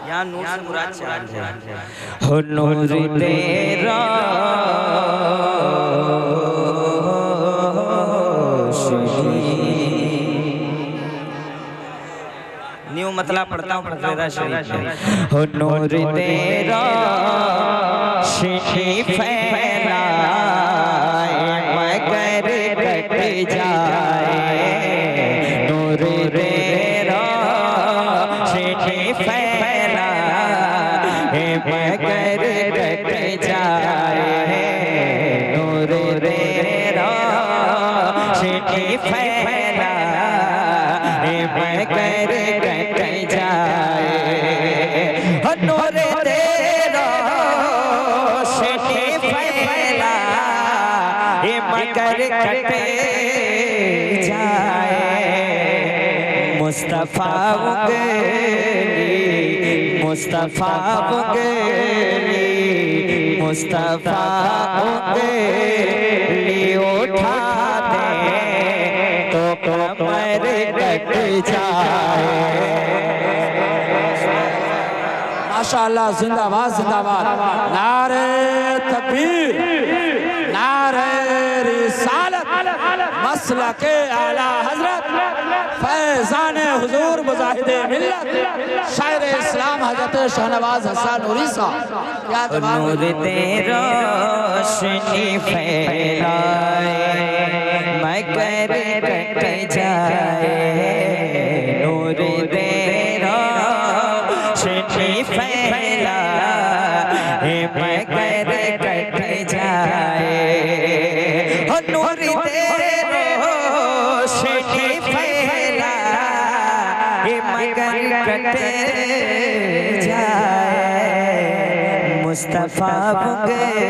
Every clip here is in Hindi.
यहाँ नूर से मुराद चांद है। हो नूर तेरा न्यू मतलब पढ़ता हूँ फरीदा शरीफ में। हो नूर तेरा शिशी फैलाए मगर कट जाए। नूर तेरा शिशी फैलाए मगर कट जाए। नूर तेरा शिशी फैलाए मगर कट जाए। नूर तेरा शिशी फैलाए मगर कट जाए। मुस्तफा उगली मुस्तफा उगली मुस्तफा उगली उठा दे तो कमर कट जाए। माशाअल्लाह, जिंदाबाद जिंदाबाद। नारे तकबीर, नारे रिसालत, मसलके आला हजरत फैजान हुजूर मुजाहिदे मिल्लत शायर इस्लाम हजरत शहनवाज हसन नूरी साहब। क्या जवाब। नूर तेरा रोशनी फैलाए मगर कट जाए। नूर तेरा रोशनी फैलाए मगर कट जाए। नूर तेरा रोशनी फैलाए मगर कट जाए। मुस्तफा उगली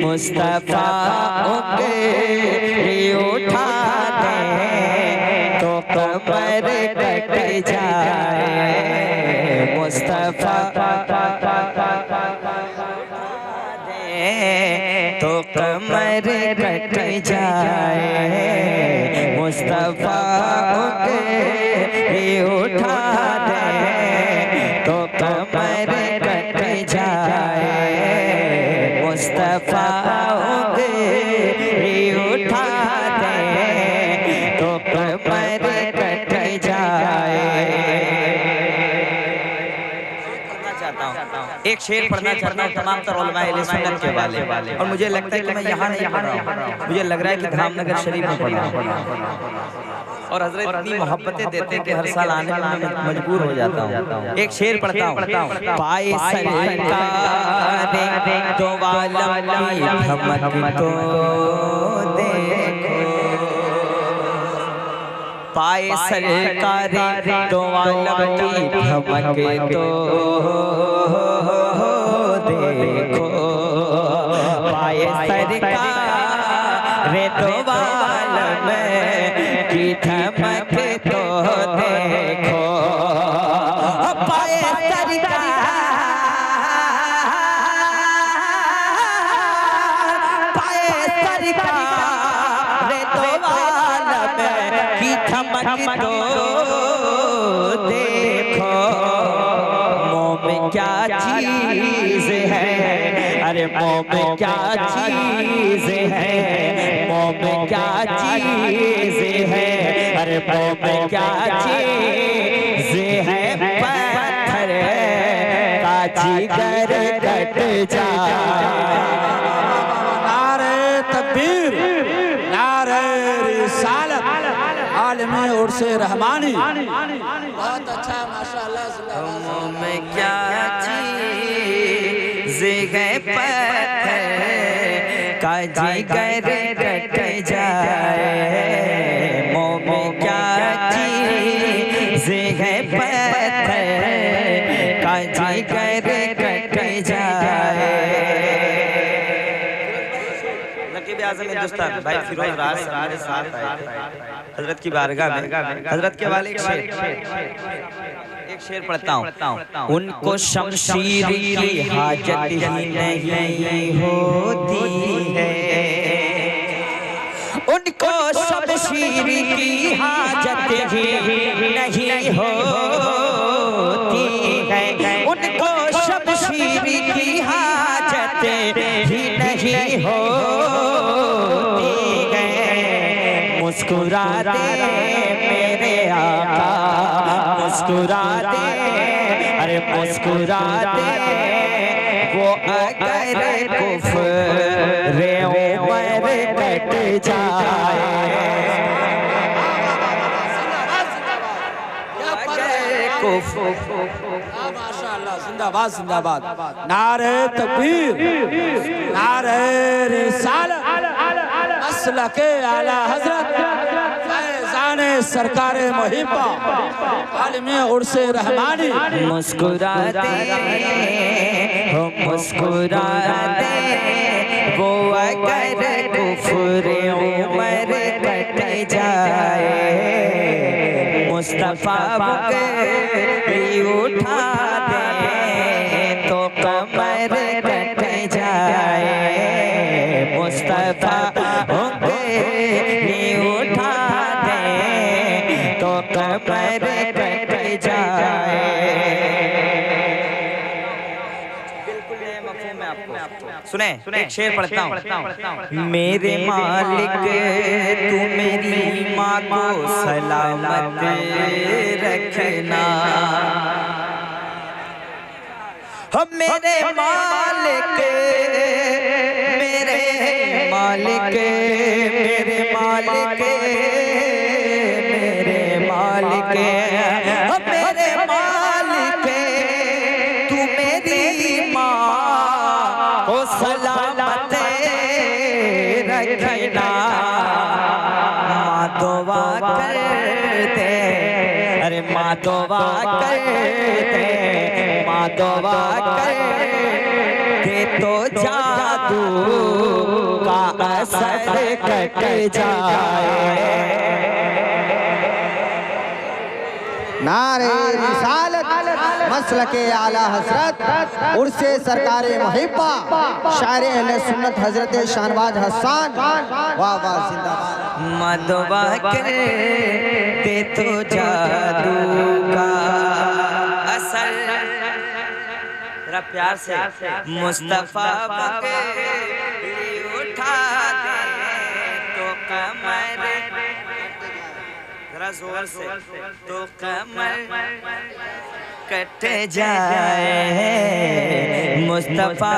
मुस्तफा उगली उठा दे तो कमर कट जाए। मुस्तफा तो कमर कट जाए। मुस्तफा उगली उठा दे तो कमर कट जाए। मुस्तफा उगली उठा दे तो कमर कट जाए। एक शेर पढ़ना चाहता हूँ तमाम तर उलमा अहले सुन्नत के वाले। और मुझे लगता है कि मैं यहाँ नहीं पढ़ रहा हूँ, मुझे लग रहा है कि धामनगर शरीफ में पढ़ रहा हूँ। और हजरत इतनी मोहब्बतें देते हैं कि हर साल आने में मैं मजबूर हो जाता हूँ। एक शेर पढ़ता हूँ। पाए सरकार तो वाला धमक तो देखो। पाए सरकार तो वाला धमक तो देखो। पाए सरकार तो वाला की धमक तो देखो। पाए सरकार तो वाला की धमक तो देखो। मोम क्या चीज है, अरे मोम क्या चीज है, मोम क्या चीज है, अरे मोम क्या चीज है। पत्थर का जिगर कट जाए। नारे तकबीर, नारे रिसालत, आलिम उर्स रहमानी। बहुत अच्छा माशाअल्लाह। मोम क्या चीज है, पत्थर का जिगर कट जाए। मोम क्या चीज है, पत्थर का जिगर कट जाए। नकीब आज़म हिंदुस्तान भाई फिरोज राज हमारे साथ आए हजरत की बारगाह में। हजरत के वाले एक शेर पढ़ता हूँ। उनको शमशीर की हाजत ही नहीं होती है। उनको शमशीर की हाजत ही नहीं होती मुस्कुरा दे मेरे आका, मुस्कुरा दे, अरे मुस्कुरा दे, वो अगर कुफ्र उमर कट जाए, माशाअल्लाह, जिंदाबाद जिंदाबाद। नारे तकबीर, नारे रिसालत, मसलके आला हजरत फैज़ाने सरकारे मुहिब्बा आलिमे उर्से रहमानी। मुस्कुरा दे हो मुस्कुरा दे, वो अगर कुफ्र उमर कट जाए, मुस्तफा बुगली उठा दे तो कमर कट जाए, मुस्तफा बुगली उठा दे तो कमर कट जाए। सुने एक शेर पढ़ता हूँ। मेरे मालिक तू मेरी माँ को सलामत रखना, हम मेरे मालिक, मेरे मालिक, मेरे मालिक, मेरे मालिक, हम मेरे मालिक तू मेरी माँ को सलामत रखना। माँ दुआ करते, अरे माँ दुआ करते, माँ दुआ करते तो जादू का असर कट जाए। नारे रिसालत, मसलके आला हजरत उर्से सरकारे मुहिब्बा, शायर अहले सुन्नत हजरत शाहनवाज हसन। वाह वाह, जिंदाबाद। मदवा करते तो जादू का असर, जरा प्यार से मुस्तफा बुगली उठा दे तो कमर, जरा जोर से, तो कमर कट जाए, मुस्तफा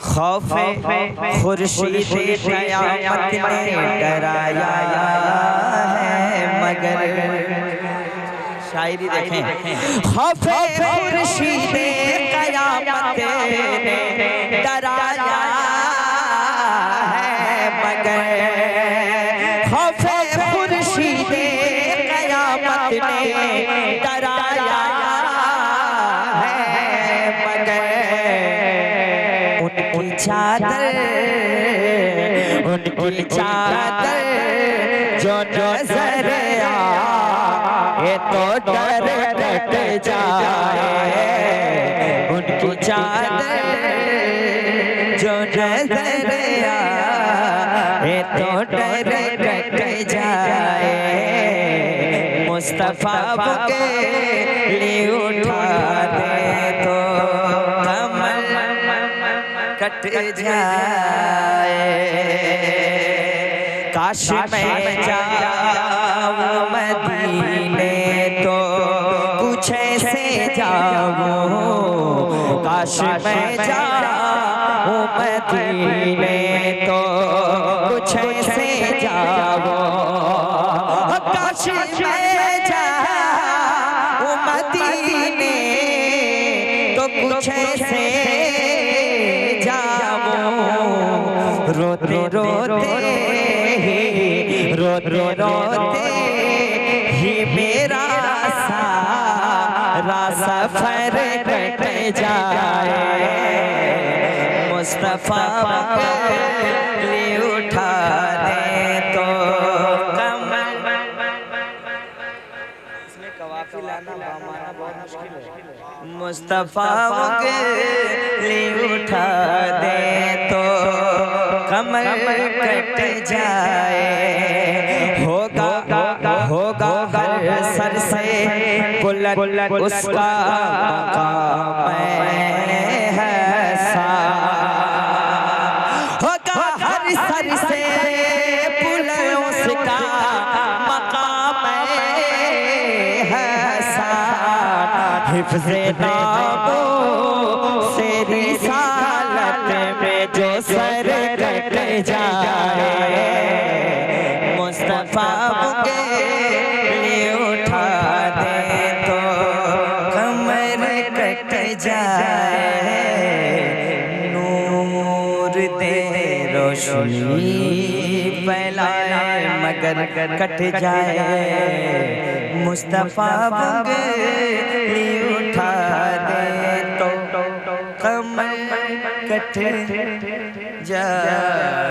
खौफे खुर्शीद क़यामत ने डराया है, मगर शायरी देखें। खौफे खुर्शीद क़यामत ने डराया है, मगर खौफे खुर्शीद क़यामत ने डराया है, मगर उनकी चादर, उनकी चादर जो नजर आए तो डर कट जाए, उनकी चादर जो नजर आए तो डर कट जाए, मुस्तफा बुगली उठा दे तो कमर कट जाए। काश मैं जाऊं मदीने तो कुछ ऐसे जाऊं, काश मैं जाऊं मदीने तो कुछ ऐसे जाऊं, काश मैं जाऊं मदीने तो कुछ ऐसे रोते रोते रोते रोते ही मेरा सारा सफर कट जाए, मुस्तफा बुगली उठा दे तो कमर। इसमें कवाफी लाना बामाना बहुत मुश्किल है। मुस्तफा बुगली उठा दे तो कमर कट जाए, होगा होगा हर सर से बुलंद उसका मकाम है, हर सर से बुलंद उसका मकाम हसन। हिफ्ज़े नामो से रिसालत में जो सर कट जाए, मुस्तफा बुंगेली उठा दे तो कमर कट जाए। नूर दे रोशनी फैलाए मगर कट जाए, मुस्तफा बुंगेली उठा दे तो कमर कट जाए।